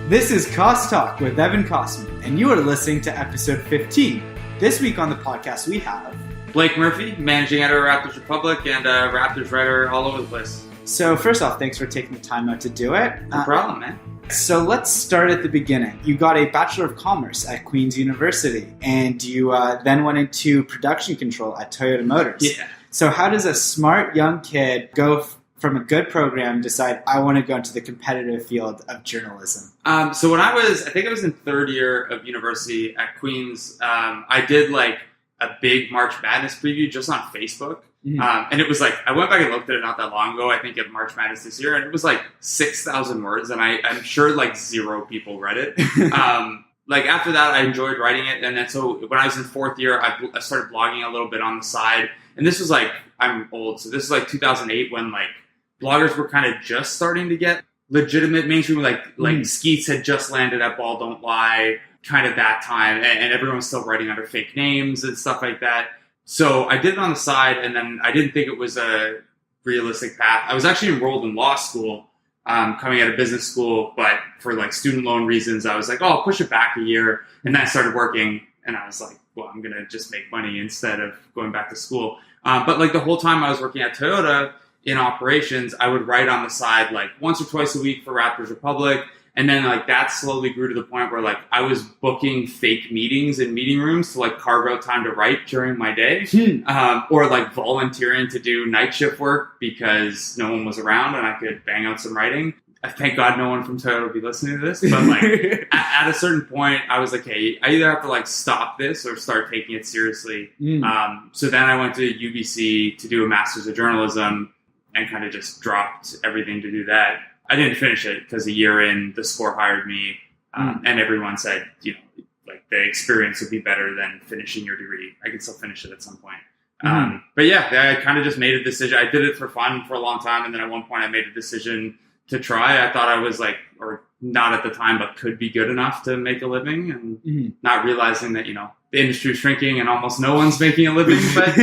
This is KossTalk with Evan Kossman, and you are listening to episode 15. This week on the podcast we have Blake Murphy, managing editor of Raptors Republic and Raptors writer all over the place. So first off, thanks for taking the time out to do it. No problem, man. So let's start at the beginning. You got a Bachelor of Commerce at Queen's University, and you then went into production control at Toyota Motors. Yeah. So how does a smart young kid go from a good program decide I want to go into the competitive field of journalism? So when I think I was in third year of university at Queen's, I did like a big March Madness preview just on Facebook. Mm-hmm. And it was like, I went back and looked at it not that long ago, I think at March Madness this year, and it was like 6,000 words, and I'm sure like 0 people read it. Like after that, I enjoyed writing it, and then so when I was in fourth year, I started blogging a little bit on the side, and this was like, I'm old, so this is like 2008 when like bloggers were kind of just starting to get legitimate mainstream, like Skeets had just landed at Ball Don't Lie, kind of that time, and everyone was still writing under fake names and stuff like that. So I did it on the side, and then I didn't think it was a realistic path. I was actually enrolled in law school, coming out of business school, but for like student loan reasons, I was like, oh, I'll push it back a year. And then I started working, and I was like, well, I'm going to just make money instead of going back to school. But like the whole time I was working at Toyota in operations, I would write on the side like once or twice a week for Raptors Republic. And then like that slowly grew to the point where like I was booking fake meetings in meeting rooms to like carve out time to write during my day, or like volunteering to do night shift work because no one was around and I could bang out some writing. Thank God no one from Toyota would be listening to this. But like at a certain point, I was like, hey, I either have to like stop this or start taking it seriously. So then I went to UBC to do a master's of journalism and kind of just dropped everything to do that. I didn't finish it because a year in, the Score hired me, and everyone said, you know, like the experience would be better than finishing your degree. I could still finish it at some point. But yeah, I kind of just made a decision. I did it for fun for a long time, and then at one point I made a decision to try. I thought I was like, or not at the time, but could be good enough to make a living, and not realizing that, you know, the industry is shrinking and almost no one's making a living. But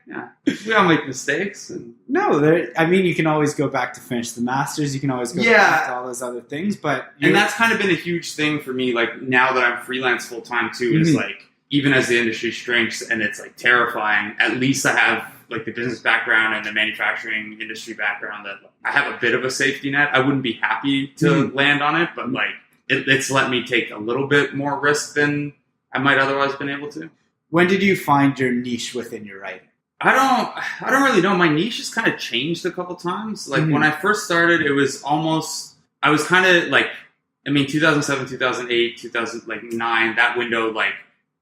yeah, we all make mistakes. And you can always go back to finish the masters. You can always go back to all those other things. And that's kind of been a huge thing for me. Like now that I'm freelance full time too, is like, even as the industry shrinks and it's like terrifying, at least I have like the business background and the manufacturing industry background that I have a bit of a safety net. I wouldn't be happy to land on it, but like it's let me take a little bit more risk than I might otherwise have been able to. When did you find your niche within your writing? I don't really know. My niche has kind of changed a couple times. Like when I first started, it was almost, I was kind of like, 2007, 2008, 2009, that window, like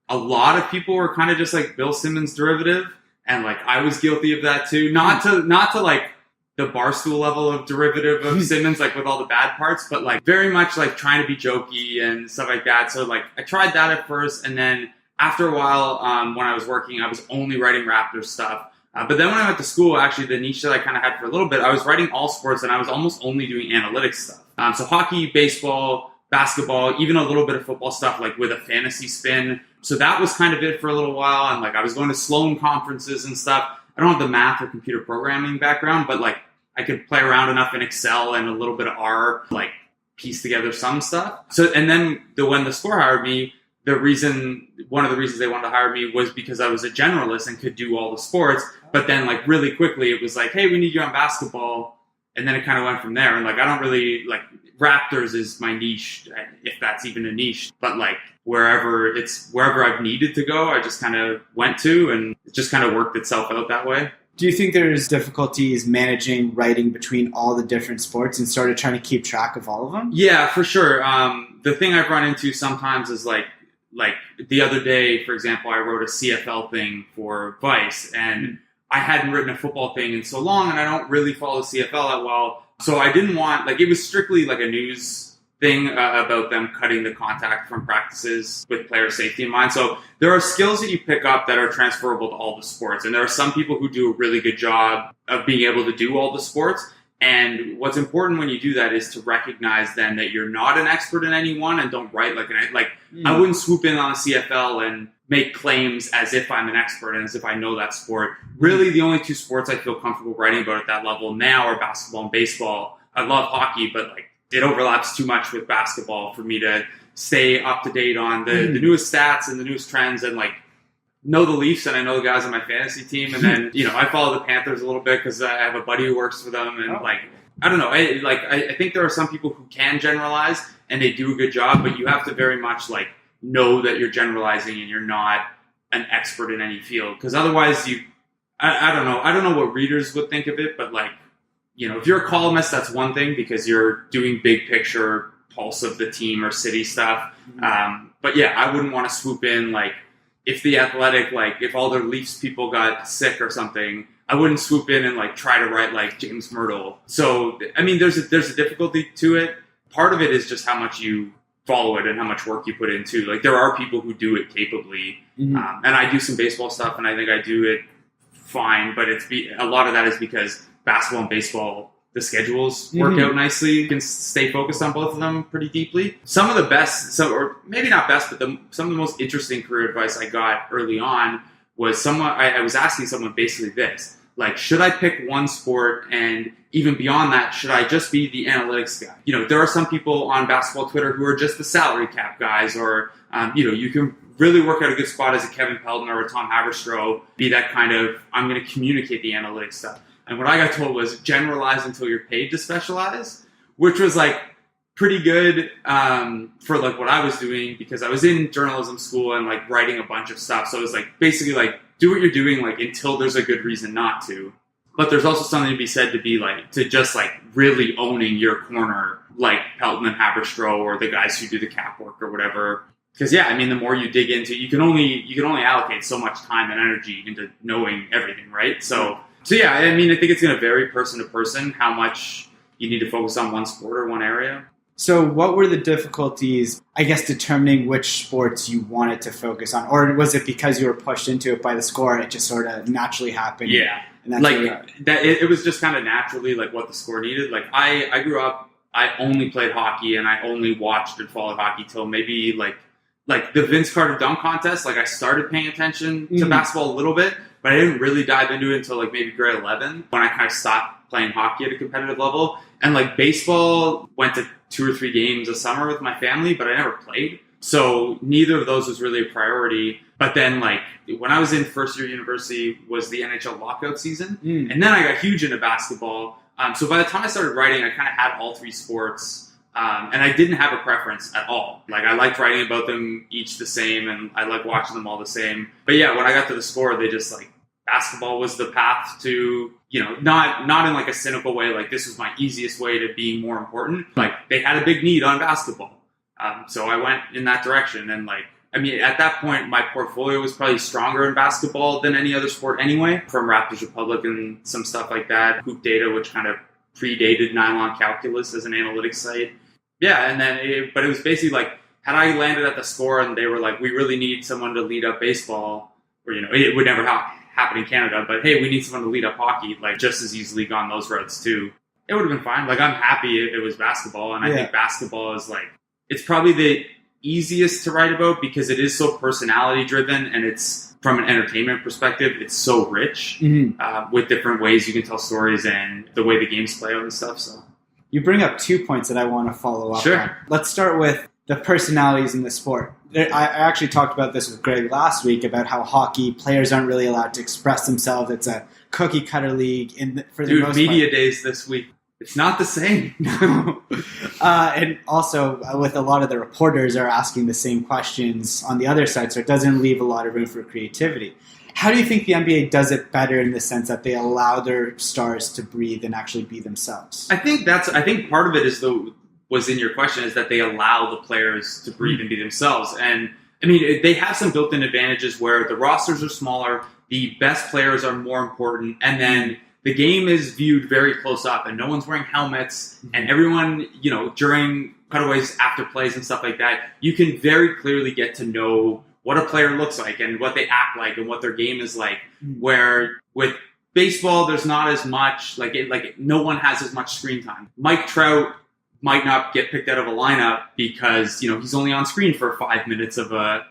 a lot of people were kind of just like Bill Simmons derivative. And like, I was guilty of that too. Not to like the Barstool level of derivative of Simmons, like with all the bad parts, but like very much like trying to be jokey and stuff like that. So like I tried that at first, and then after a while, when I was working, I was only writing Raptors stuff. But then when I went to school, actually the niche that I kind of had for a little bit, I was writing all sports, and I was almost only doing analytics stuff. So hockey, baseball, basketball, even a little bit of football stuff, like with a fantasy spin. So that was kind of it for a little while. And like I was going to Sloan conferences and stuff. I don't have the math or computer programming background, but like I could play around enough in Excel and a little bit of R, like piece together some stuff. So, and then when the Score hired me, one of the reasons they wanted to hire me was because I was a generalist and could do all the sports. But then like really quickly, it was like, hey, we need you on basketball. And then it kind of went from there. And like, I don't really like Raptors is my niche, if that's even a niche, but like wherever I've needed to go, I just kind of went to, and it just kind of worked itself out that way. Do you think there's difficulties managing writing between all the different sports and sort of trying to keep track of all of them? Yeah, for sure. The thing I've run into sometimes is like the other day, for example, I wrote a CFL thing for Vice, and I hadn't written a football thing in so long, and I don't really follow the CFL that well. So I didn't want, like, it was strictly like a news thing about them cutting the contact from practices with player safety in mind. So there are skills that you pick up that are transferable to all the sports. And there are some people who do a really good job of being able to do all the sports. And what's important when you do that is to recognize then that you're not an expert in any one, and don't write I wouldn't swoop in on a CFL and make claims as if I'm an expert and as if I know that sport. Really, the only two sports I feel comfortable writing about at that level now are basketball and baseball. I love hockey, but like it overlaps too much with basketball for me to stay up to date on the newest stats and the newest trends, and like know the Leafs and I know the guys on my fantasy team. And then, I follow the Panthers a little bit because I have a buddy who works for them. And I don't know. I think there are some people who can generalize and they do a good job, but you have to very much like know that you're generalizing and you're not an expert in any field. Because otherwise I don't know. I don't know what readers would think of it, but like, if you're a columnist, that's one thing because you're doing big picture pulse of the team or city stuff. But yeah, I wouldn't want to swoop in like, if the Athletic, like, if all their Leafs people got sick or something, I wouldn't swoop in and, like, try to write, like, James Myrtle. So, I mean, there's a difficulty to it. Part of it is just how much you follow it and how much work you put into. Like, there are people who do it capably. And I do some baseball stuff, and I think I do it fine. But a lot of that is because basketball and baseball, the schedules work out nicely. You can stay focused on both of them pretty deeply. Some of the best, or maybe not best, but some of the most interesting career advice I got early on was I was asking someone basically this. Like, should I pick one sport, and even beyond that, should I just be the analytics guy? There are some people on basketball Twitter who are just the salary cap guys, or, you can really work out a good spot as a Kevin Pelton or a Tom Haberstroh, be that kind of, I'm going to communicate the analytics stuff. And what I got told was generalize until you're paid to specialize, which was like pretty good for like what I was doing because I was in journalism school and like writing a bunch of stuff. So it was like basically like do what you're doing like until there's a good reason not to. But there's also something to be said to be like to just like really owning your corner, like Pelton and Haberstroh or the guys who do the cap work or whatever. Because yeah, I mean, the more you dig into, you can only allocate so much time and energy into knowing everything, right? So yeah, I mean, I think it's going to vary person to person how much you need to focus on one sport or one area. So what were the difficulties, I guess, determining which sports you wanted to focus on? Or was it because you were pushed into it by the score and it just sort of naturally happened? Yeah. And that's it was just kind of naturally like what the score needed. Like I grew up, I only played hockey and I only watched and followed hockey till maybe like the Vince Carter dunk contest. Like I started paying attention to basketball a little bit, but I didn't really dive into it until like maybe grade 11 when I kind of stopped playing hockey at a competitive level. And like baseball, went to 2 or 3 games a summer with my family, but I never played. So neither of those was really a priority. But then like when I was in first year university was the NHL lockout season. And then I got huge into basketball. So by the time I started writing, I kind of had all 3 sports. And I didn't have a preference at all. Like I liked writing about them each the same and I liked watching them all the same. But yeah, when I got to the score, they just like basketball was the path to, not in like a cynical way, like this was my easiest way to being more important. Like they had a big need on basketball. So I went in that direction. And like, I mean, at that point, my portfolio was probably stronger in basketball than any other sport anyway, from Raptors Republic and some stuff like that. Hoop Data, which kind of predated Nylon Calculus as an analytics site. Yeah, and then, but it was basically like, had I landed at the score and they were like, we really need someone to lead up baseball, or, it would never happen in Canada, but hey, we need someone to lead up hockey, like just as easily gone those roads too. It would have been fine. Like I'm happy it was basketball, and I think basketball is like, it's probably the easiest to write about because it is so personality driven and it's from an entertainment perspective, it's so rich with different ways you can tell stories and the way the games play out and stuff. So you bring up 2 points that I want to follow up on. Let's start with the personalities in the sport. I actually talked about this with Greg last week about how hockey players aren't really allowed to express themselves. It's a cookie cutter league for the most part. Media days this week. It's not the same. No. And also with a lot of the reporters are asking the same questions on the other side, so it doesn't leave a lot of room for creativity. How do you think the NBA does it better in the sense that they allow their stars to breathe and actually be themselves? I think part of it was in your question is that they allow the players to breathe and be themselves. And I mean, they have some built-in advantages where the rosters are smaller, the best players are more important, and then the game is viewed very close up and no one's wearing helmets and everyone, during cutaways after plays and stuff like that, you can very clearly get to know what a player looks like and what they act like and what their game is like. Where with baseball, there's not as much, no one has as much screen time. Mike Trout might not get picked out of a lineup because, he's only on screen for 5 minutes of a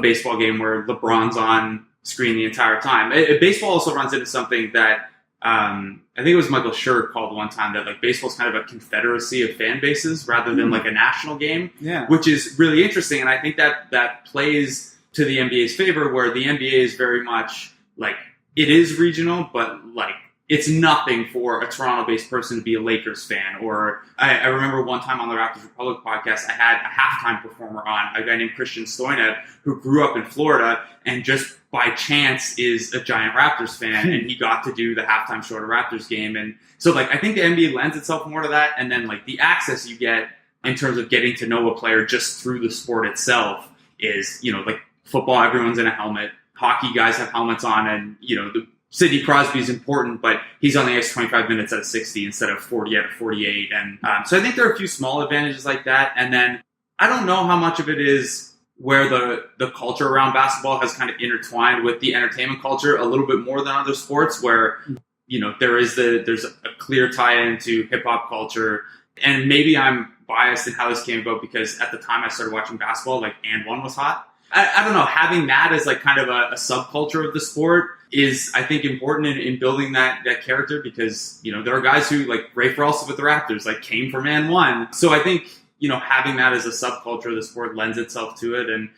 baseball game where LeBron's on screen the entire time. Baseball also runs into something that I think it was Michael Schur called one time that like baseball's kind of a confederacy of fan bases rather than like a national game, which is really interesting. And I think that plays to the NBA's favor, where the NBA is very much like, it is regional, but like it's nothing for a Toronto-based person to be a Lakers fan. Or I remember one time on the Raptors Republic podcast, I had a halftime performer on, a guy named Christian Stoinev, who grew up in Florida and just by chance is a giant Raptors fan, and he got to do the halftime show at a Raptors game. And so like I think the NBA lends itself more to that, and then like the access you get in terms of getting to know a player just through the sport itself is, you know, like football, everyone's in a helmet. Hockey guys have helmets on, and you know, the Sidney Crosby is important, but he's on the ice 25 minutes out of 60 instead of 40 out of 48. And so I think there are a few small advantages like that. And then I don't know how much of it is where the culture around basketball has kind of intertwined with the entertainment culture a little bit more than other sports, where, you know, there's a clear tie into hip hop culture. And maybe I'm biased in how this came about because at the time I started watching basketball, like And One was hot. I don't know, having that as like kind of a subculture of the sport is, I think, important in building that character, because, you know, there are guys who, like Ray Ferrellson with the Raptors, like came from And One. So I think, you know, having that as a subculture of the sport lends itself to it. And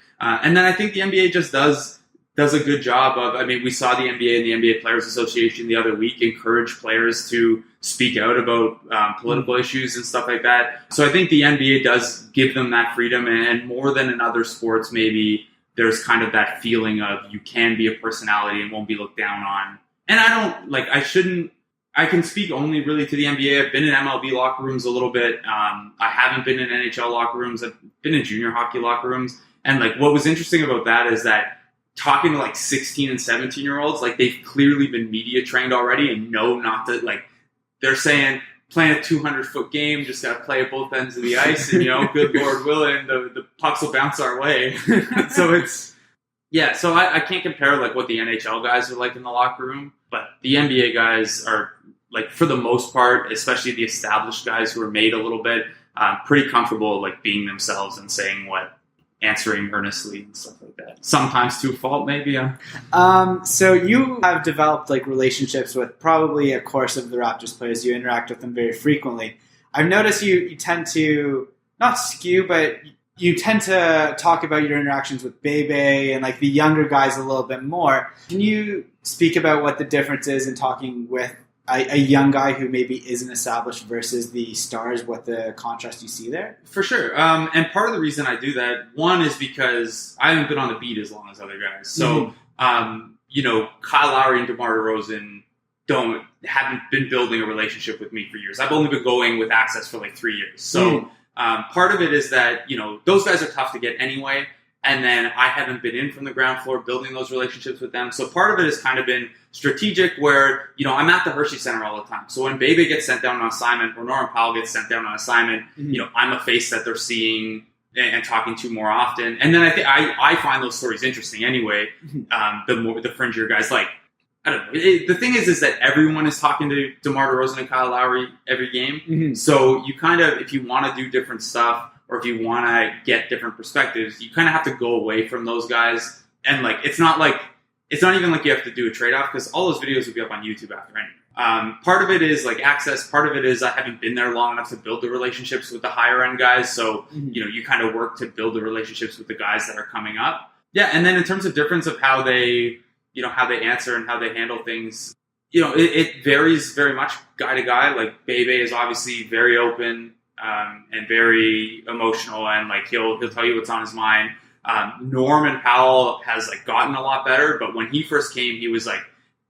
then I think the NBA just does a good job of, I mean, we saw the NBA and the NBA Players Association the other week encourage players to speak out about political issues and stuff like that. So I think the NBA does give them that freedom, and more than in other sports, maybe there's kind of that feeling of you can be a personality and won't be looked down on. And I can speak only really to the NBA. I've been in MLB locker rooms a little bit. I haven't been in NHL locker rooms. I've been in junior hockey locker rooms. And like, what was interesting about that is that talking to like 16 and 17 year olds, like they've clearly been media trained already and know not to, like, they're saying playing a 200-foot game, just got to play at both ends of the ice, and, you know, good Lord willing, the pucks will bounce our way. So it's, yeah, so I can't compare like what the NHL guys are like in the locker room, but the NBA guys are, like, for the most part, especially the established guys who are made a little bit, pretty comfortable like being themselves and saying what, answering earnestly and stuff like that. Sometimes to a fault, maybe. So you have developed like relationships with probably a course of the Raptors players. You interact with them very frequently. I've noticed you tend to not skew, but you tend to talk about your interactions with Bebe and like the younger guys a little bit more. Can you speak about what the difference is in talking with a young guy who maybe isn't established versus the stars, what the contrast you see there? For sure. And part of the reason I do that, one, is because I haven't been on the beat as long as other guys. So, you know, Kyle Lowry and DeMar DeRozan haven't been building a relationship with me for years. I've only been going with Access for like 3 years. So part of it is that, you know, those guys are tough to get anyway. And then I haven't been in from the ground floor building those relationships with them. So part of it has kind of been strategic where, you know, I'm at the Hershey Center all the time. So when Bebe gets sent down on assignment or Norman Powell gets sent down on assignment, you know, I'm a face that they're seeing and talking to more often. And then I find those stories interesting anyway. The fringier guys, like, I don't know. The thing is that everyone is talking to DeMar DeRozan and Kyle Lowry every game. So you kind of, if you want to do different stuff, or if you want to get different perspectives, you kind of have to go away from those guys. And like, it's not even like you have to do a trade-off, because all those videos will be up on YouTube after anyway. Part of it is like access. Part of it is I haven't been there long enough to build the relationships with the higher end guys. So, you know, you kind of work to build the relationships with the guys that are coming up. Yeah. And then in terms of difference of how they answer and how they handle things, you know, it varies very much guy to guy. Like Bebe is obviously very open, and very emotional, and like he'll tell you what's on his mind. Norman Powell has like gotten a lot better, but when he first came, he was like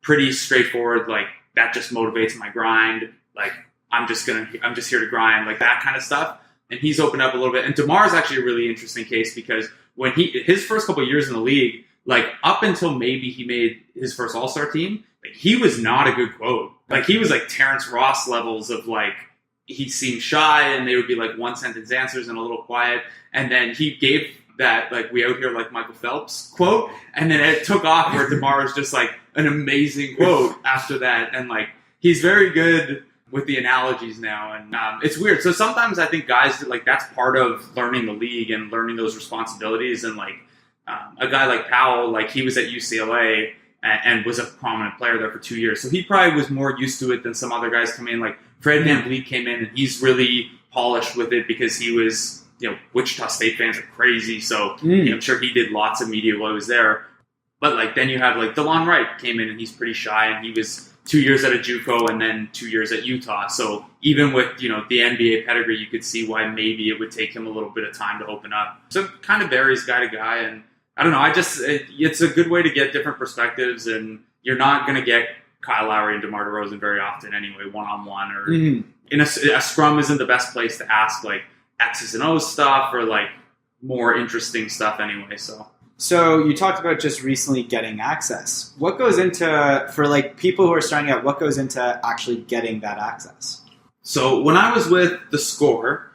pretty straightforward. Like, that just motivates my grind. Like, I'm just here to grind, like that kind of stuff. And he's opened up a little bit. And DeMar is actually a really interesting case, because when his first couple of years in the league, like up until maybe he made his first All-Star team, like he was not a good quote. Like he was like Terrence Ross levels of like, he seemed shy, and they would be like one sentence answers and a little quiet. And then he gave that like "we out here like Michael Phelps" quote, and then it took off where DeMar is just like an amazing quote after that. And like, he's very good with the analogies now, and it's weird. So sometimes I think guys, like, that's part of learning the league and learning those responsibilities. And like a guy like Powell, like he was at UCLA, and was a prominent player there for 2 years. So he probably was more used to it than some other guys come in. Like Fred VanVleet came in, and he's really polished with it because he was, Wichita State fans are crazy. So I'm sure he did lots of media while he was there. But like then you have like DeLon Wright came in, and he's pretty shy, and he was 2 years at a JUCO and then 2 years at Utah. So even with, the NBA pedigree, you could see why maybe it would take him a little bit of time to open up. So it kind of varies guy to guy. And I don't know. It's a good way to get different perspectives, and you're not going to get Kyle Lowry and DeMar DeRozan very often anyway, one-on-one, or in a scrum isn't the best place to ask like X's and O's stuff or like more interesting stuff anyway. So you talked about just recently getting access. What goes into, for like people who are starting out, what goes into actually getting that access? So when I was with The Score,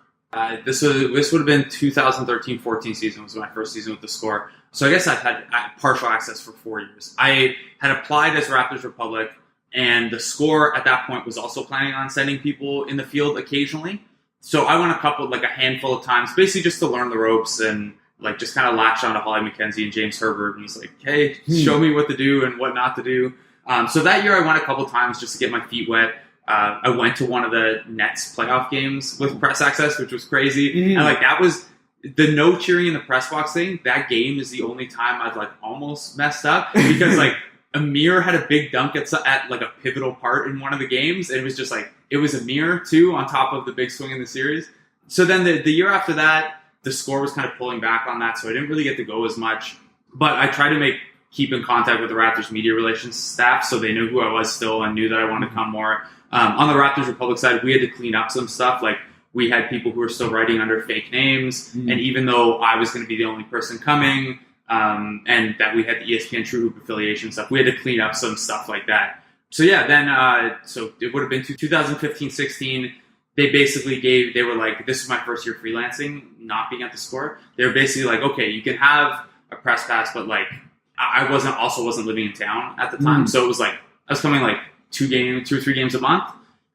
this would have been 2013-14 season was my first season with The Score. So I guess I've had partial access for 4 years. I had applied as Raptors Republic, and The Score at that point was also planning on sending people in the field occasionally. So I went a handful of times, basically just to learn the ropes and like just kind of latched on to Holly McKenzie and James Herbert, and was like, hey, show me what to do and what not to do. So that year I went a couple times just to get my feet wet. I went to one of the Nets playoff games with press access, which was crazy. And like that was the no cheering in the press box thing. That game is the only time I've like almost messed up because like Amir had a big dunk at like a pivotal part in one of the games. And it was just like, it was Amir too on top of the big swing in the series. So then the year after that, The Score was kind of pulling back on that, so I didn't really get to go as much. But I tried to keep in contact with the Raptors media relations staff, so they knew who I was still and knew that I wanted to come more. On the Raptors Republic side, we had to clean up some stuff. Like we had people who were still writing under fake names, and even though I was going to be the only person coming, and that we had the ESPN True Hoop affiliation stuff, we had to clean up some stuff like that. So yeah, then so it would have been 2015-16. They were like, this is my first year freelancing, not being at The Score. They were basically like, okay, you can have a press pass, but like, I wasn't living in town at the time. So it was like, I was coming like 2 or 3 games a month.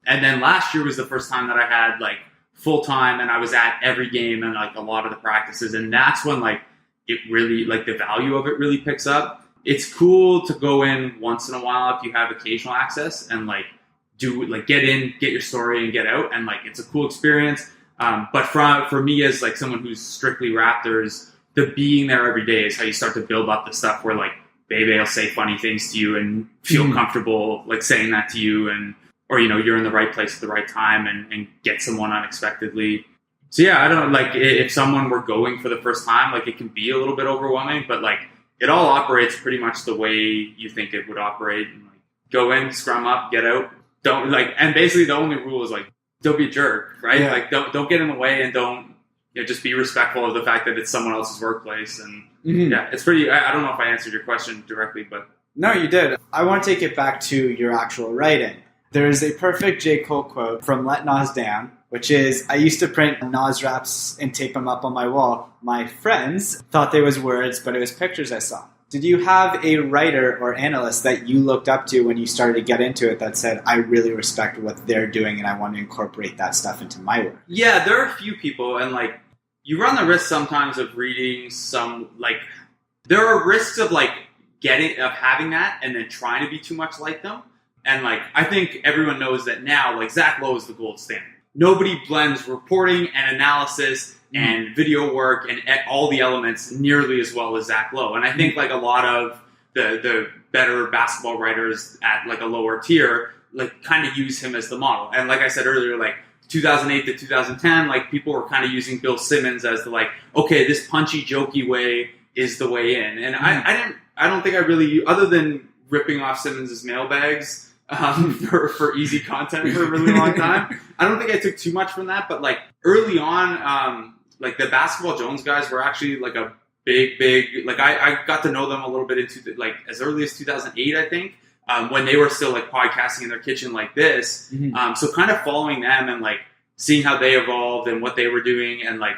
And then last year was the first time that I had like full time, and I was at every game and like a lot of the practices. And that's when like, it really, like the value of it really picks up. It's cool to go in once in a while if you have occasional access and like, get in, get your story, and get out, and like it's a cool experience. But for me as like someone who's strictly Raptors, the being there every day is how you start to build up the stuff where like Bebe will say funny things to you and feel comfortable like saying that to you, and or you're in the right place at the right time and get someone unexpectedly. So yeah, I don't know, like if someone were going for the first time, like it can be a little bit overwhelming, but like it all operates pretty much the way you think it would operate. And, like, go in, scrum up, get out. Don't like, and basically the only rule is like, don't be a jerk, right? Yeah. Like, don't get in the way, and don't just be respectful of the fact that it's someone else's workplace. And yeah, it's pretty. I don't know if I answered your question directly, but no, you did. I want to take it back to your actual writing. There is a perfect J. Cole quote from Let Nas Down, which is, I used to print Nas raps and tape them up on my wall. My friends thought they was words, but it was pictures I saw. Did you have a writer or analyst that you looked up to when you started to get into it that said, I really respect what they're doing and I want to incorporate that stuff into my work? Yeah, there are a few people, and like you run the risk sometimes of reading some, like there are risks of like having that and then trying to be too much like them. And like I think everyone knows that now, like Zach Lowe is the gold standard. Nobody blends reporting and analysis and video work and all the elements nearly as well as Zach Lowe. And I think like a lot of the better basketball writers at like a lower tier, like kind of use him as the model. And like I said earlier, like 2008 to 2010, like people were kind of using Bill Simmons as the like, okay, this punchy, jokey way is the way in. And I don't think I really, other than ripping off Simmons's mailbags for easy content for a really long time, I don't think I took too much from that. But like early on, like the Basketball Jones guys were actually like a big, like I got to know them a little bit into like as early as 2008, I think, when they were still like podcasting in their kitchen like this. So kind of following them and like seeing how they evolved and what they were doing. And like,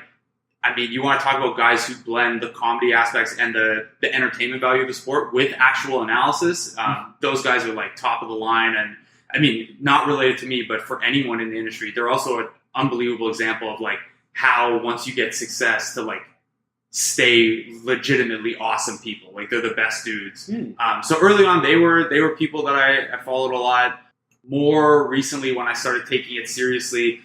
I mean, you want to talk about guys who blend the comedy aspects and the entertainment value of the sport with actual analysis. Those guys are like top of the line. And I mean, not related to me, but for anyone in the industry, they're also an unbelievable example of like how once you get success to like stay legitimately awesome people. Like they're the best dudes. So early on, they were people that I followed a lot. More recently, when I started taking it seriously,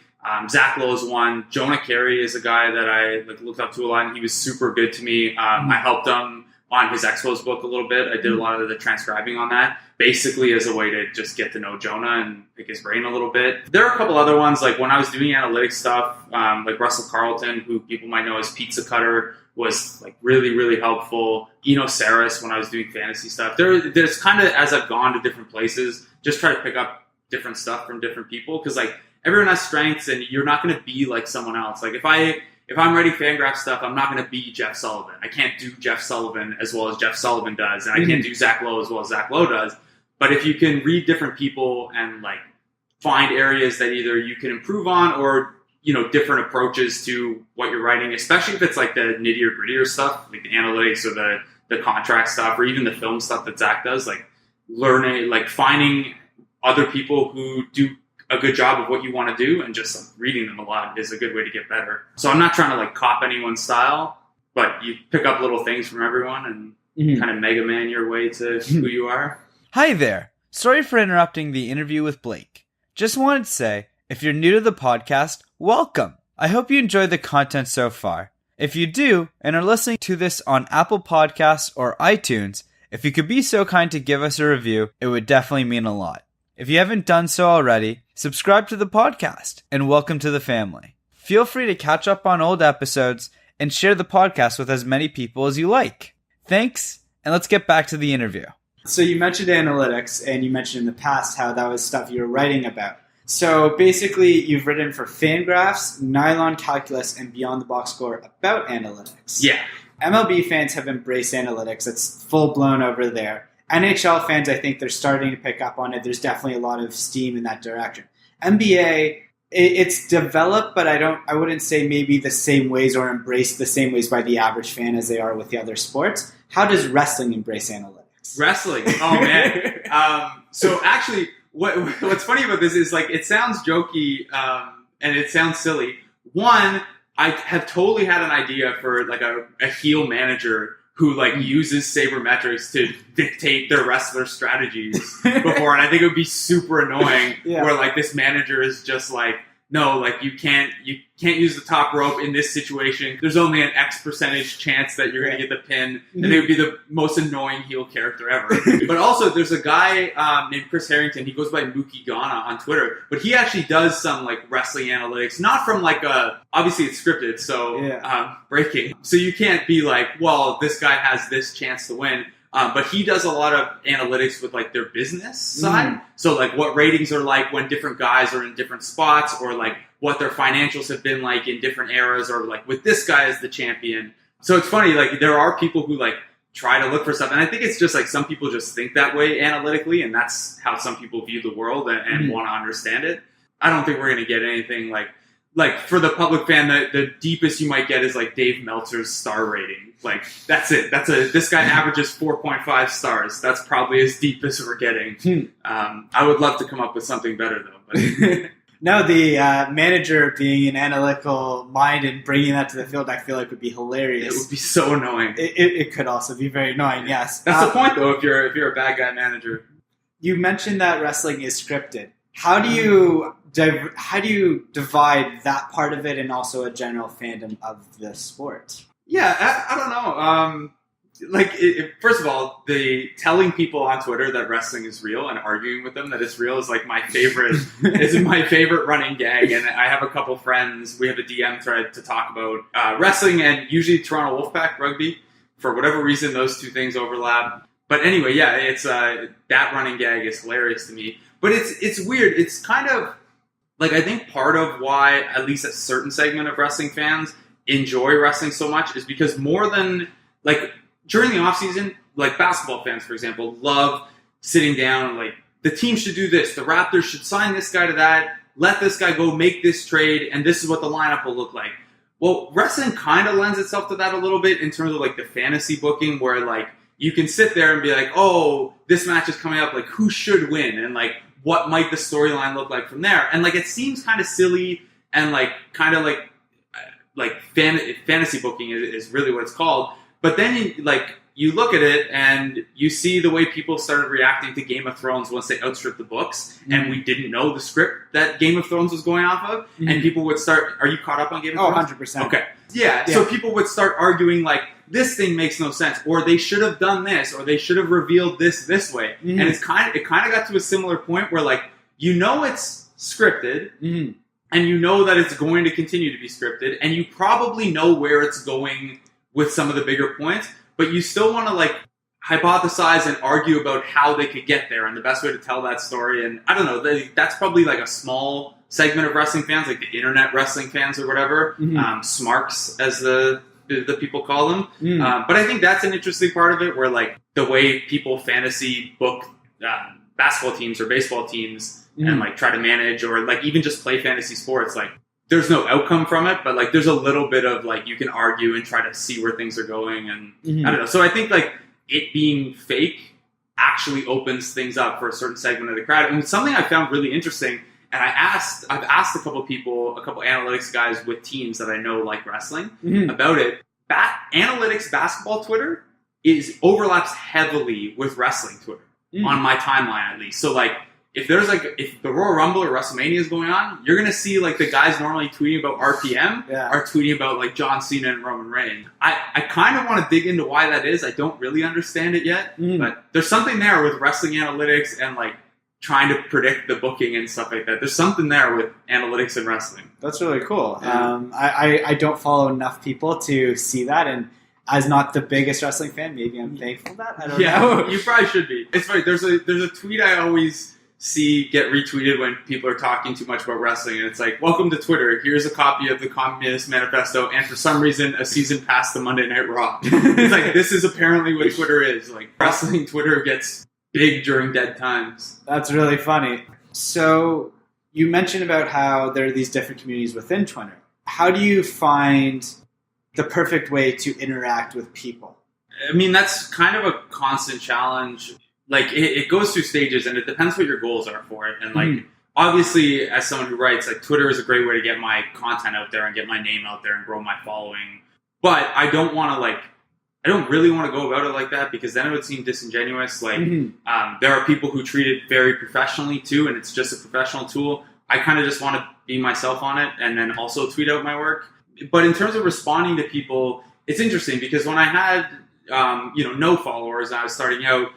Zach Lowe is one. Jonah Carey is a guy that I looked up to a lot, and he was super good to me. I helped him on his Expos book a little bit. I did a lot of the transcribing on that, basically as a way to just get to know Jonah and pick his brain a little bit. There are a couple other ones, like when I was doing analytics stuff, like Russell Carlton, who people might know as Pizza Cutter, was like really, really helpful. Eno Saris, when I was doing fantasy stuff. There's kind of, as I've gone to different places, just try to pick up different stuff from different people, because like everyone has strengths, and you're not going to be like someone else. Like if I'm writing Fangraph stuff, I'm not going to be Jeff Sullivan. I can't do Jeff Sullivan as well as Jeff Sullivan does, and I can't do Zach Lowe as well as Zach Lowe does. But if you can read different people and like find areas that either you can improve on, or different approaches to what you're writing, especially if it's like the nittier grittier stuff, like the analytics or the contract stuff, or even the film stuff that Zach does, like learning, like finding other people who do a good job of what you want to do, and just like reading them a lot is a good way to get better. So I'm not trying to like cop anyone's style, but you pick up little things from everyone and kind of Mega Man your way to who you are. Hi there. Sorry for interrupting the interview with Blake. Just wanted to say, if you're new to the podcast, welcome. I hope you enjoyed the content so far. If you do, and are listening to this on Apple Podcasts or iTunes, if you could be so kind to give us a review, it would definitely mean a lot. If you haven't done so already, subscribe to the podcast, and welcome to the family. Feel free to catch up on old episodes and share the podcast with as many people as you like. Thanks, and let's get back to the interview. So you mentioned analytics, and you mentioned in the past how that was stuff you were writing about. So basically, you've written for Fangraphs, Nylon Calculus, and Beyond the Box Score about analytics. Yeah. MLB fans have embraced analytics. It's full-blown over there. NHL fans, I think they're starting to pick up on it. There's definitely a lot of steam in that direction. NBA, it's developed, but I wouldn't say maybe the same ways or embraced the same ways by the average fan as they are with the other sports. How does wrestling embrace analytics? Wrestling? Oh, man. So actually, what's funny about this is like it sounds jokey and it sounds silly. One, I have totally had an idea for like a heel manager who like uses sabermetrics to dictate their wrestler strategies before, and I think it would be super annoying where like this manager is just like, no, like you can't use the top rope in this situation. There's only an X percentage chance that you're going to get the pin, and they would be the most annoying heel character ever. But also, there's a guy named Chris Harrington. He goes by Mookie Ghana on Twitter, but he actually does some like wrestling analytics, not from like obviously it's scripted, so breaking. So you can't be like, well, this guy has this chance to win. But he does a lot of analytics with like their business side. So like what ratings are like when different guys are in different spots, or like what their financials have been like in different eras, or like with this guy as the champion. So it's funny, like there are people who like try to look for stuff. And I think it's just like some people just think that way analytically, and that's how some people view the world and want to understand it. I don't think we're going to get anything like for the public fan, the deepest you might get is like Dave Meltzer's star rating. Like that's it. This guy averages 4.5 stars. That's probably as deep as we're getting. I would love to come up with something better though. But. No, the manager being an analytical mind and bringing that to the field, I feel like would be hilarious. It would be so annoying. It could also be very annoying. Yes, that's the point though. If you're a bad guy manager, you mentioned that wrestling is scripted. How do you divide that part of it and also a general fandom of the sport? Yeah, I don't know. First of all, the telling people on Twitter that wrestling is real and arguing with them that it's real is like my favorite. Is my favorite running gag. And I have a couple friends. We have a DM thread to talk about wrestling and usually Toronto Wolfpack rugby. For whatever reason, those two things overlap. But anyway, yeah, it's that running gag is hilarious to me. But it's weird. It's kind of like I think part of why at least a certain segment of wrestling fans enjoy wrestling so much is because more than like during the off season, like basketball fans, for example, love sitting down and like the team should do this, the Raptors should sign this guy to that, let this guy go make this trade, and this is what the lineup will look like. Well, wrestling kind of lends itself to that a little bit in terms of like the fantasy booking, where like you can sit there and be like, oh, this match is coming up, like who should win, and like what might the storyline look like from there, and like it seems kind of silly and like kind of like like fantasy booking is really what it's called. But then you look at it and you see the way people started reacting to Game of Thrones once they outstripped the books, and we didn't know the script that Game of Thrones was going off of, and people would start. Are you caught up on Game of Thrones? 100%. Okay. Yeah. So people would start arguing like, this thing makes no sense, or they should have done this, or they should have revealed this way. And it kind of got to a similar point where like, it's scripted, and you know that it's going to continue to be scripted, and you probably know where it's going with some of the bigger points, but you still want to like hypothesize and argue about how they could get there and the best way to tell that story. And I don't know, that's probably like a small segment of wrestling fans, like the internet wrestling fans or whatever, smarks as the people call them. But I think that's an interesting part of it, where like the way people fantasy book basketball teams or baseball teams and like try to manage or like even just play fantasy sports, like there's no outcome from it, but like there's a little bit of like you can argue and try to see where things are going, and I don't know. So I think like it being fake actually opens things up for a certain segment of the crowd. And something I found really interesting, and I've asked a couple analytics guys with teams that I know like wrestling about it. Analytics basketball Twitter overlaps heavily with wrestling Twitter on my timeline, at least. So like if the Royal Rumble or WrestleMania is going on, you're gonna see like the guys normally tweeting about RPM are tweeting about like John Cena and Roman Reigns. I kind of want to dig into why that is. I don't really understand it yet, but there's something there with wrestling analytics and like trying to predict the booking and stuff like that. There's something there with analytics and wrestling. That's really cool. I don't follow enough people to see that, and as not the biggest wrestling fan, maybe I'm thankful for that. I don't know. You probably should be. It's funny. There's a tweet I always see get retweeted when people are talking too much about wrestling, and it's like, welcome to Twitter. Here's a copy of the Communist Manifesto, and for some reason, a season pass to Monday Night Raw. It's like, this is apparently what Twitter is. Like, wrestling Twitter gets big during dead times. That's really funny. So you mentioned about how there are these different communities within Twitter. How do you find the perfect way to interact with people? I mean, that's kind of a constant challenge. Like, it goes through stages, and it depends what your goals are for it. And like, obviously, as someone who writes, like Twitter is a great way to get my content out there and get my name out there and grow my following. But I don't really want to go about it like that, because then it would seem disingenuous. Like, there are people who treat it very professionally too, and it's just a professional tool. I kind of just want to be myself on it and then also tweet out my work. But in terms of responding to people, it's interesting, because when I had, no followers and I was starting out,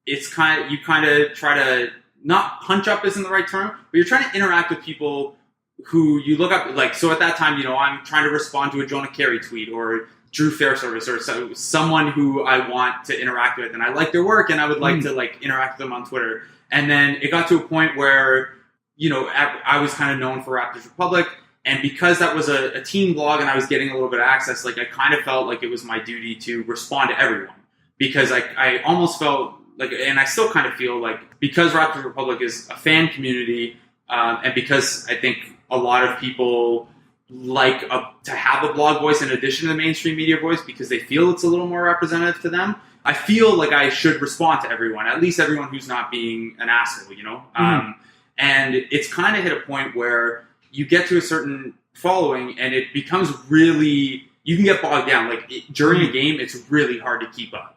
it's you kind of try to, not punch up isn't the right term, but you're trying to interact with people who you look up. Like, so at that time, I'm trying to respond to a Jonah Carey tweet or Drew Fairservice or someone who I want to interact with, and I like their work, and I would like to like interact with them on Twitter. And then it got to a point where, I was kind of known for Raptors Republic, and because that was a team blog and I was getting a little bit of access, like I kind of felt like it was my duty to respond to everyone, because I almost felt like, and I still kind of feel like, because Raptors Republic is a fan community, and because I think a lot of people like to have a blog voice in addition to the mainstream media voice, because they feel it's a little more representative to them, I feel like I should respond to everyone, at least everyone who's not being an asshole, and it's kind of hit a point where you get to a certain following and it becomes really, you can get bogged down. Like during a game, it's really hard to keep up.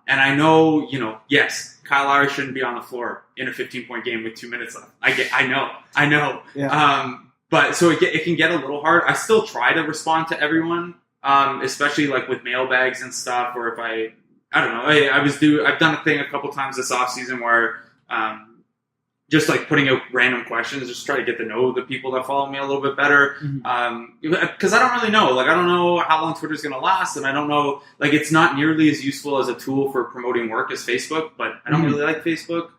And I know, yes, Kyle Lowry shouldn't be on the floor in a 15-point game with 2 minutes left. I know. Yeah. But so it can get a little hard. I still try to respond to everyone, especially like with mailbags and stuff, or if I don't know. I've done a thing a couple times this off season where, just like putting out random questions, just try to get to know the people that follow me a little bit better. Because I don't really know. Like, I don't know how long Twitter's going to last, and I don't know, like, it's not nearly as useful as a tool for promoting work as Facebook, but I don't really like Facebook.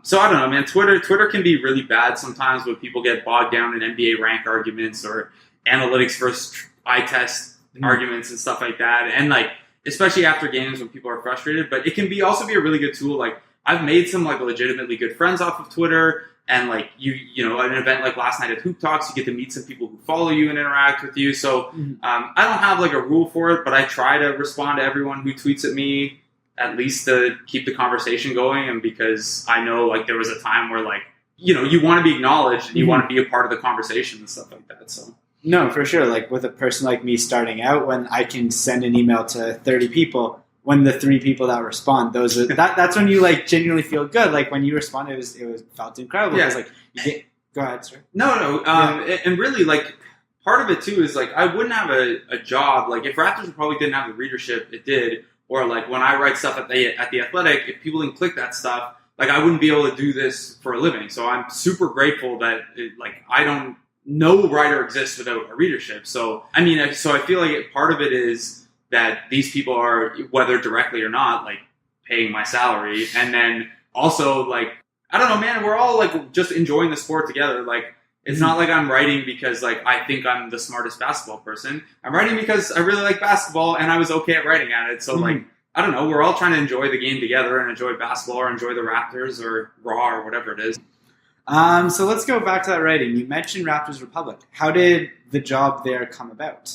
So I don't know, man. Twitter can be really bad sometimes when people get bogged down in NBA rank arguments or analytics versus eye test arguments and stuff like that. And like, especially after games when people are frustrated, but it can also be a really good tool. Like, I've made some like legitimately good friends off of Twitter, and like at an event like last night at Hoop Talks, you get to meet some people who follow you and interact with you. So I don't have like a rule for it, but I try to respond to everyone who tweets at me, at least to keep the conversation going. And because I know like there was a time where like you want to be acknowledged and you want to be a part of the conversation and stuff like that. So No, for sure. Like with a person like me starting out, when I can send an email to 30 people, when the 3 people that respond, that's when you like genuinely feel good. Like when you respond, it was felt incredible. Yeah. It was like go ahead, sir. No. And really, like, part of it too is like I wouldn't have a job. Like if Raptors Republic didn't have the readership it did, or like when I write stuff at the Athletic, if people didn't click that stuff, like I wouldn't be able to do this for a living. So I'm super grateful that no writer exists without a readership. So I mean, so I feel like part of it is that these people are, whether directly or not, like paying my salary, and then also like I don't know, man, we're all like just enjoying the sport together. Like it's not like I'm writing because like I think I'm the smartest basketball person. I'm writing because I really like basketball and I was okay at writing at it. So like I don't know, we're all trying to enjoy the game together and enjoy basketball or enjoy the Raptors or Raw or whatever it is. So let's go back to that writing. You mentioned Raptors Republic. How did the job there come about?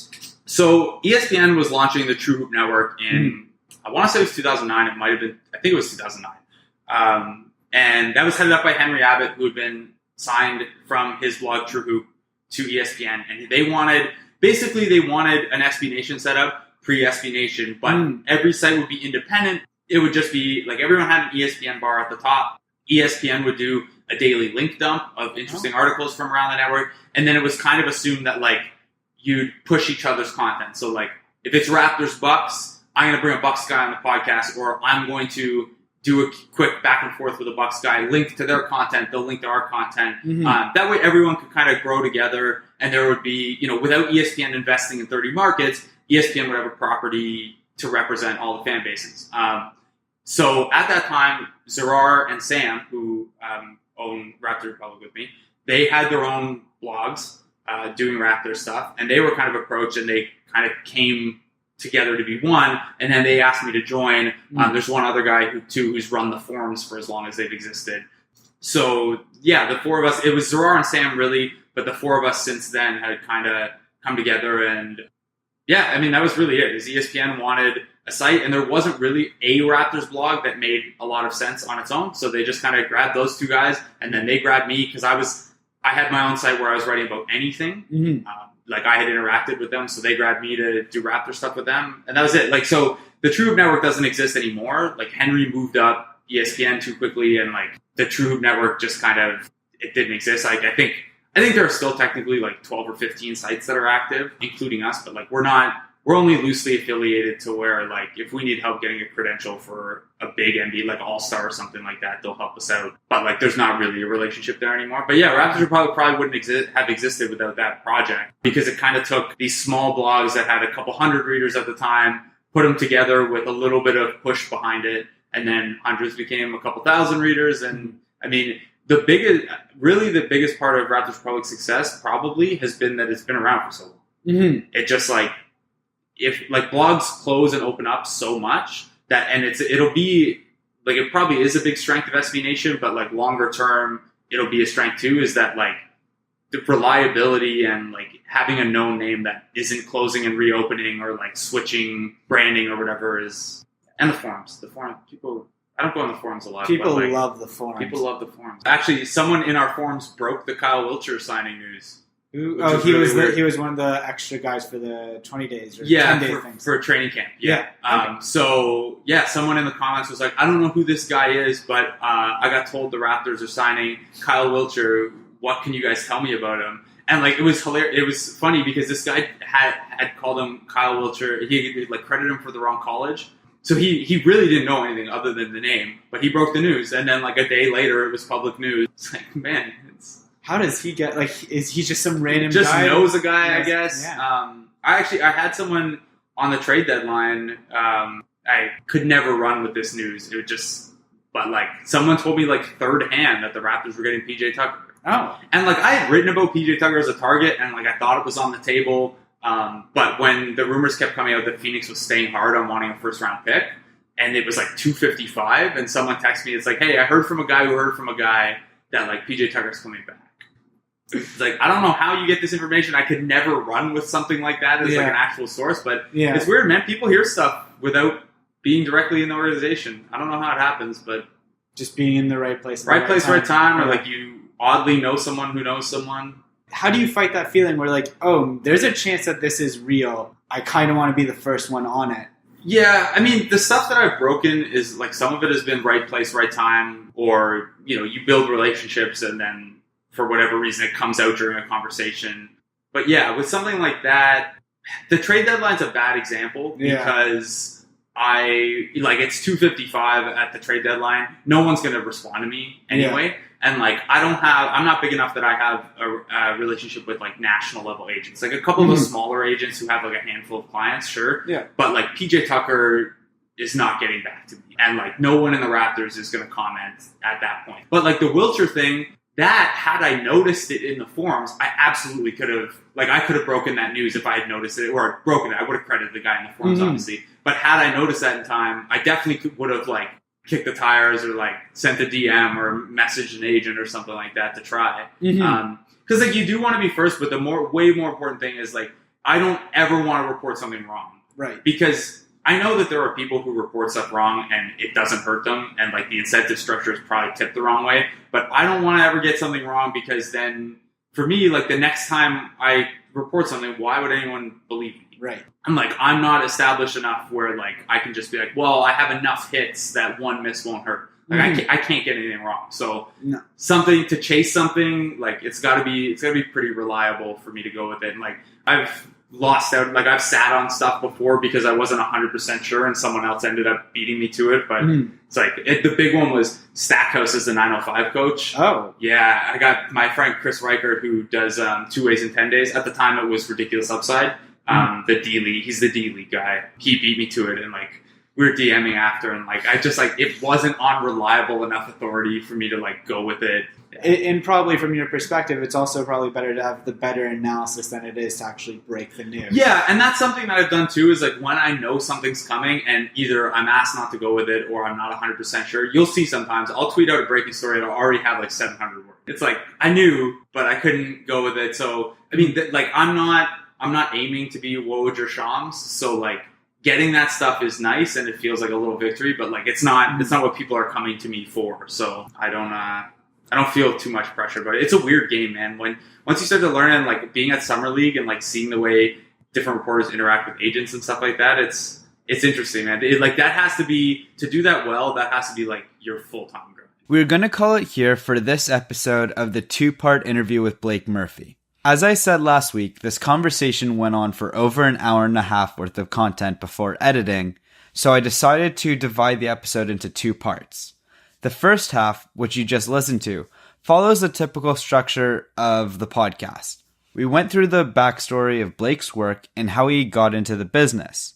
So ESPN was launching the True Hoop Network in, I want to say it was 2009. It might have been, I think it was 2009. And that was headed up by Henry Abbott, who had been signed from his blog True Hoop to ESPN. And they wanted an SB Nation setup, pre-SB Nation, but every site would be independent. It would just be like everyone had an ESPN bar at the top. ESPN would do a daily link dump of interesting articles from around the network. And then it was kind of assumed that like you'd push each other's content. So like if it's Raptors Bucks, I'm going to bring a Bucks guy on the podcast, or I'm going to do a quick back and forth with a Bucks guy, link to their content, they'll link to our content. That way everyone could kind of grow together, and there would be, without ESPN investing in 30 markets, ESPN would have a property to represent all the fan bases. So at that time, Zarar and Sam, who own Raptor Republic with me, they had their own blogs doing Raptor stuff, and they were kind of approached, and they kind of came together to be one, and then they asked me to join. There's one other guy who's run the forums for as long as they've existed. So yeah, the 4 of us, it was Zarar and Sam really, but the 4 of us since then had kind of come together, and yeah, I mean, that was really it. Is ESPN wanted a site, and there wasn't really a Raptors blog that made a lot of sense on its own, so they just kind of grabbed those 2 guys, and then they grabbed me because I had my own site where I was writing about anything. Like I had interacted with them, so they grabbed me to do Raptor stuff with them, and that was it. Like, so the True Hoop Network doesn't exist anymore. Like Henry moved up ESPN too quickly, and like the True Hoop Network just kind of, it didn't exist. Like I think there are still technically like 12 or 15 sites that are active, including us, but like we're only loosely affiliated to where like if we need help getting a credential for a big NBA like All-Star or something like that, they'll help us out. But like there's not really a relationship there anymore. But yeah, Raptors probably wouldn't have existed without that project, because it kind of took these small blogs that had a couple hundred readers at the time, put them together with a little bit of push behind it, and then hundreds became a couple thousand readers. And I mean, the biggest part of Raptors Republic's success probably has been that it's been around for so long. It just like, if like blogs close and open up so much that, and it'll be like, it probably is a big strength of SB Nation, but like longer term, it'll be a strength too, is that like the reliability and like having a known name that isn't closing and reopening or like switching branding or whatever is, and the forums, people, I don't go on the forums a lot. People but, like, love the forums. People love the forums. Actually, someone in our forums broke the Kyle Wiltshire signing news. He was one of the extra guys for the 20 days or 10-day things. For training camp. Yeah. Okay. So, yeah, someone in the comments was like, I don't know who this guy is, but I got told the Raptors are signing Kyle Wiltshire. What can you guys tell me about him? And, like, it was hilarious. It was funny because this guy had called him Kyle Wiltshire. He like, credited him for the wrong college. So he really didn't know anything other than the name. But he broke the news. And then, like, a day later, it was public news. It's like, man, how does he get, like, is he just some random just guy? Just knows a guy, I guess. Yeah. I had someone on the trade deadline. I could never run with this news. It would just, but like someone told me like third hand that the Raptors were getting PJ Tucker. Oh. And like I had written about PJ Tucker as a target, and like I thought it was on the table. But when the rumors kept coming out that Phoenix was staying hard on wanting a first round pick, and it was like 255, and someone texted me, it's like, hey, I heard from a guy who heard from a guy that like PJ Tucker's coming back. It's like, I don't know how you get this information. I could never run with something like that as like an actual source, but it's weird, man. People hear stuff without being directly in the organization. I don't know how it happens, but just being in the right place. Right place, right time, or like you oddly know someone who knows someone. How do you fight that feeling where like, oh, there's a chance that this is real. I kind of want to be the first one on it. Yeah, I mean, the stuff that I've broken is like some of it has been right place, right time, or, you build relationships and then for whatever reason it comes out during a conversation. But yeah, with something like that, the trade deadline's a bad example because it's 2:55 at the trade deadline. No one's going to respond to me anyway. Yeah. And like, I'm not big enough that I have a relationship with like national level agents. Like a couple of the smaller agents who have like a handful of clients, sure. Yeah. But like PJ Tucker is not getting back to me. And like no one in the Raptors is going to comment at that point. But like the Wiltshire thing, that had I noticed it in the forums, I absolutely could have, like I could have broken that news if I had noticed it or broken it. I would have credited the guy in the forums, obviously. But had I noticed that in time, I definitely would have like kicked the tires or like sent a DM or messaged an agent or something like that to try. Because like you do want to be first, but the way more important thing is like I don't ever want to report something wrong, right? Because I know that there are people who report stuff wrong and it doesn't hurt them, and like the incentive structure is probably tipped the wrong way. But I don't want to ever get something wrong because then for me, like the next time I report something, why would anyone believe me? Right. I'm not established enough where like I can just be like, well, I have enough hits that one miss won't hurt. Like I can't get anything wrong. So something to chase something, like it's gotta be pretty reliable for me to go with it. And like I've lost out, like I've sat on stuff before because I wasn't 100% sure and someone else ended up beating me to it. But it's like the big one was Stackhouse as the 905 coach. Oh. Yeah, I got my friend Chris Reichert who does 2 ways in 10 days. At the time it was Ridiculous Upside. The D League, he's the D League guy. He beat me to it, and like we were DMing after, and like I just like it wasn't on reliable enough authority for me to like go with it. And probably from your perspective, it's also probably better to have the better analysis than it is to actually break the news. Yeah, and that's something that I've done too. Is like when I know something's coming, and either I'm asked not to go with it, or I'm not 100% sure. You'll see sometimes I'll tweet out a breaking story that'll already have like 700 words. It's like I knew, but I couldn't go with it. So I mean, like I'm not aiming to be Woj or Shams, so like getting that stuff is nice and it feels like a little victory, but like it's not what people are coming to me for. So I don't feel too much pressure, but it's a weird game, man. Once you start to learn and like being at Summer League and like seeing the way different reporters interact with agents and stuff like that, it's interesting, man. Like that has to be, to do that well, that has to be like your full-time grind. We're going to call it here for this episode of the 2-part interview with Blake Murphy. As I said last week, this conversation went on for over an hour and a half worth of content before editing, so I decided to divide the episode into 2 parts. The first half, which you just listened to, follows the typical structure of the podcast. We went through the backstory of Blake's work and how he got into the business.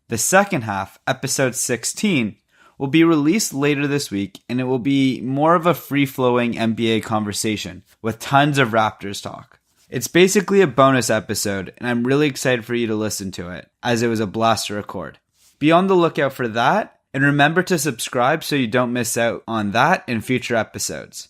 The second half, episode 16, will be released later this week, and it will be more of a free-flowing NBA conversation with tons of Raptors talk. It's basically a bonus episode, and I'm really excited for you to listen to it, as it was a blast to record. Be on the lookout for that, and remember to subscribe so you don't miss out on that and future episodes.